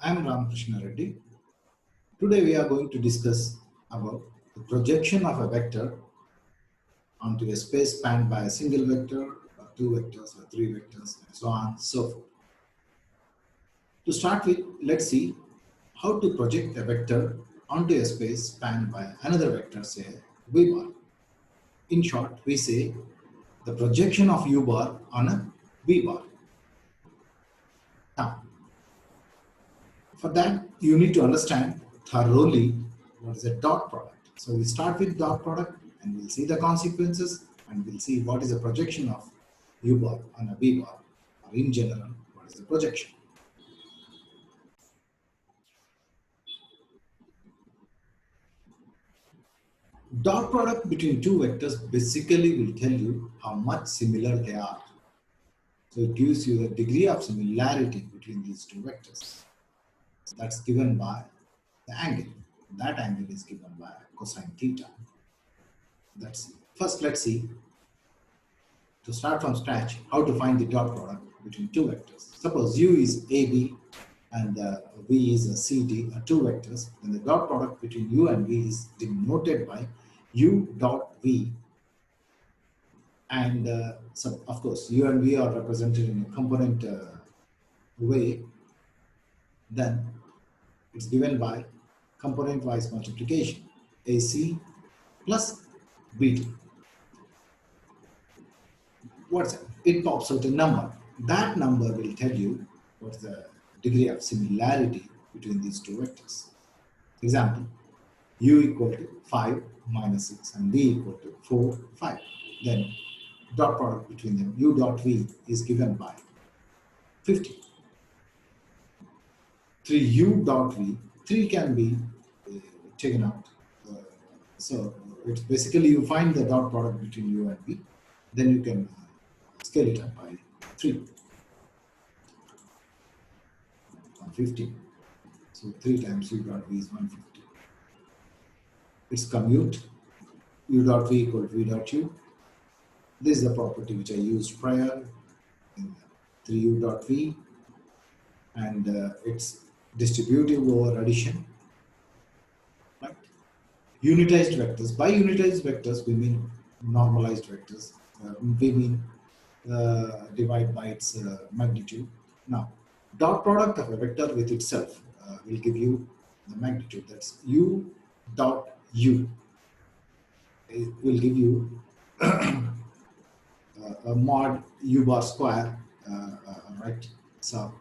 I am Ramakrishna Reddy. Today we are going to discuss about the projection of a vector onto a space spanned by a single vector, or two vectors, or three vectors, and so on and so forth. To start with, let's see how to project a vector onto a space spanned by another vector, say v bar. In short, we say the projection of u bar on a v bar. Now, for that, you need to understand thoroughly what is a dot product. So we start with dot product and we'll see the consequences and we'll see what is the projection of u bar on a v bar, or in general, what is the projection. Dot product between two vectors basically will tell you how much similar they are. So it gives you the degree of similarity between these two vectors. That's given by the angle. That angle is given by cosine theta. That's first. Let's see, to start from scratch, how to find the dot product between two vectors. Suppose u is AB and v is CD, are two vectors, then the dot product between u and v is denoted by u dot v. And so, of course, u and v are represented in a component way. Then it's given by component-wise multiplication, AC plus BT. What's it? It pops out a number. That number will tell you what's the degree of similarity between these two vectors. Example, u equal to 5 minus 6 and v equal to 4, 5. Then dot product between them, u dot v is given by 50. 3u dot v, 3 can be taken out. So it's basically you find the dot product between u and v, then you can scale it up by 3. 150. So 3 times u dot v is 150. Its commute, u dot v equal to v dot u. This is the property which I used prior in 3u dot v, and it's distributive over addition. Right? Unitized vectors. By unitized vectors, we mean normalized vectors. We mean divide by its magnitude. Now, dot product of a vector with itself will give you the magnitude. That's u dot u. It will give you a mod u bar square, right? So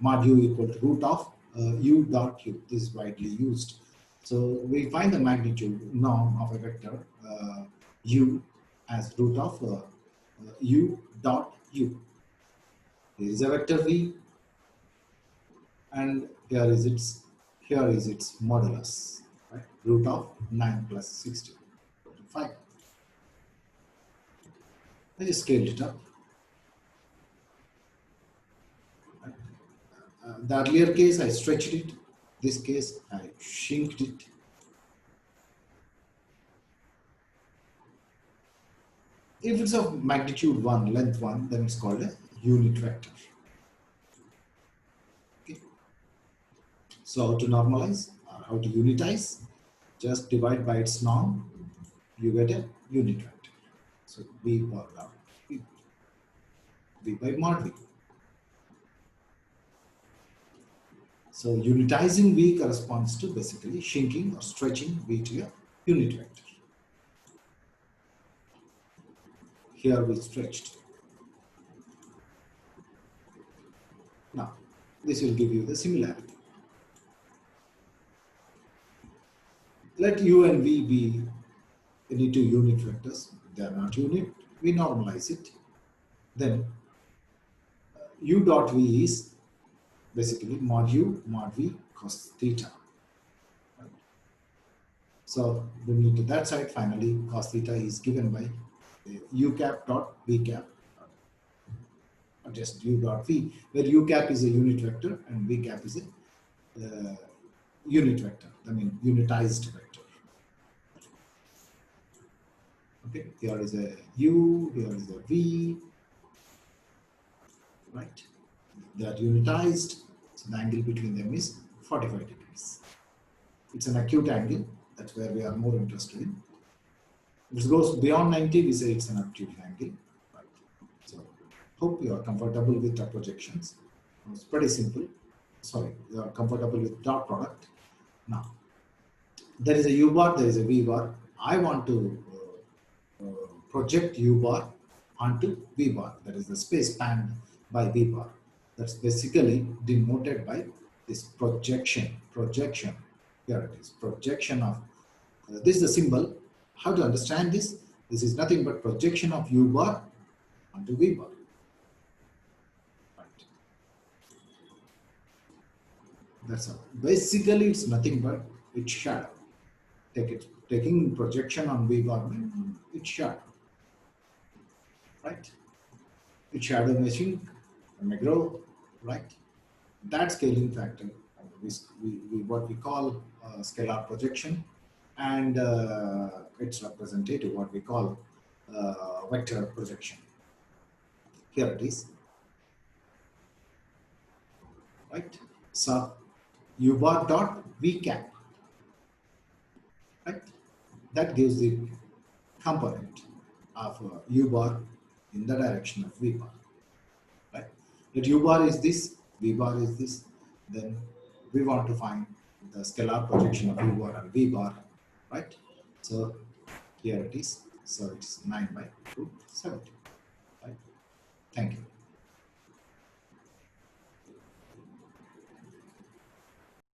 mod u equal to root of u dot u. This is widely used. So we find the magnitude norm of a vector u as root of u dot u. Here is a vector v, and here is its modulus, right? Root of 9 plus 60, 5. I just scaled it up. Right? The earlier case I stretched it. This case I shinked it. If it's of magnitude 1, length 1, then it's called a unit vector. Okay. So how to normalize or how to unitize? Just divide by its norm, you get a unit vector. So v bar dot v by mod v. So unitizing v corresponds to basically shrinking or stretching v to a unit vector. Here we stretched. Now, this will give you the similarity. Let u and v be any two unit vectors. They are not unit. We normalize it. Then u dot v is basically mod u mod v cos theta. Right? So bringing it to that side, finally cos theta is given by u cap dot v cap, or just u dot v, where u cap is a unit vector and v cap is a unit vector, I mean unitized vector. Okay, here is a u, here is a v, right? They are unitized. So the angle between them is 45 degrees. It's an acute angle. That's where we are more interested in. If it goes beyond 90, we say it's an obtuse angle. Right. So hope you are comfortable with the projections. It's pretty simple. Sorry, you are comfortable with dot product. Now, there is a U bar, there is a V bar. I want to project U bar onto V bar. That is the space spanned by V bar. That's basically denoted by this projection. Projection. Here it is. Projection of this is the symbol. How to understand this? This is nothing but projection of U bar onto V bar. Right. That's all. Basically, it's nothing but its shadow. Taking projection on V bar means its shadow. Right? Its shadow meshing, Magro, right? That scaling factor, what we call scalar projection, and its representative, what we call vector projection. Here it is, right? So U bar dot V cap, right? That gives the component of U bar in the direction of V bar, right? If U bar is this, V bar is this, then we want to find the scalar projection of U bar and V bar, right? So here it is. So it's 9 by root 70, right? Thank you.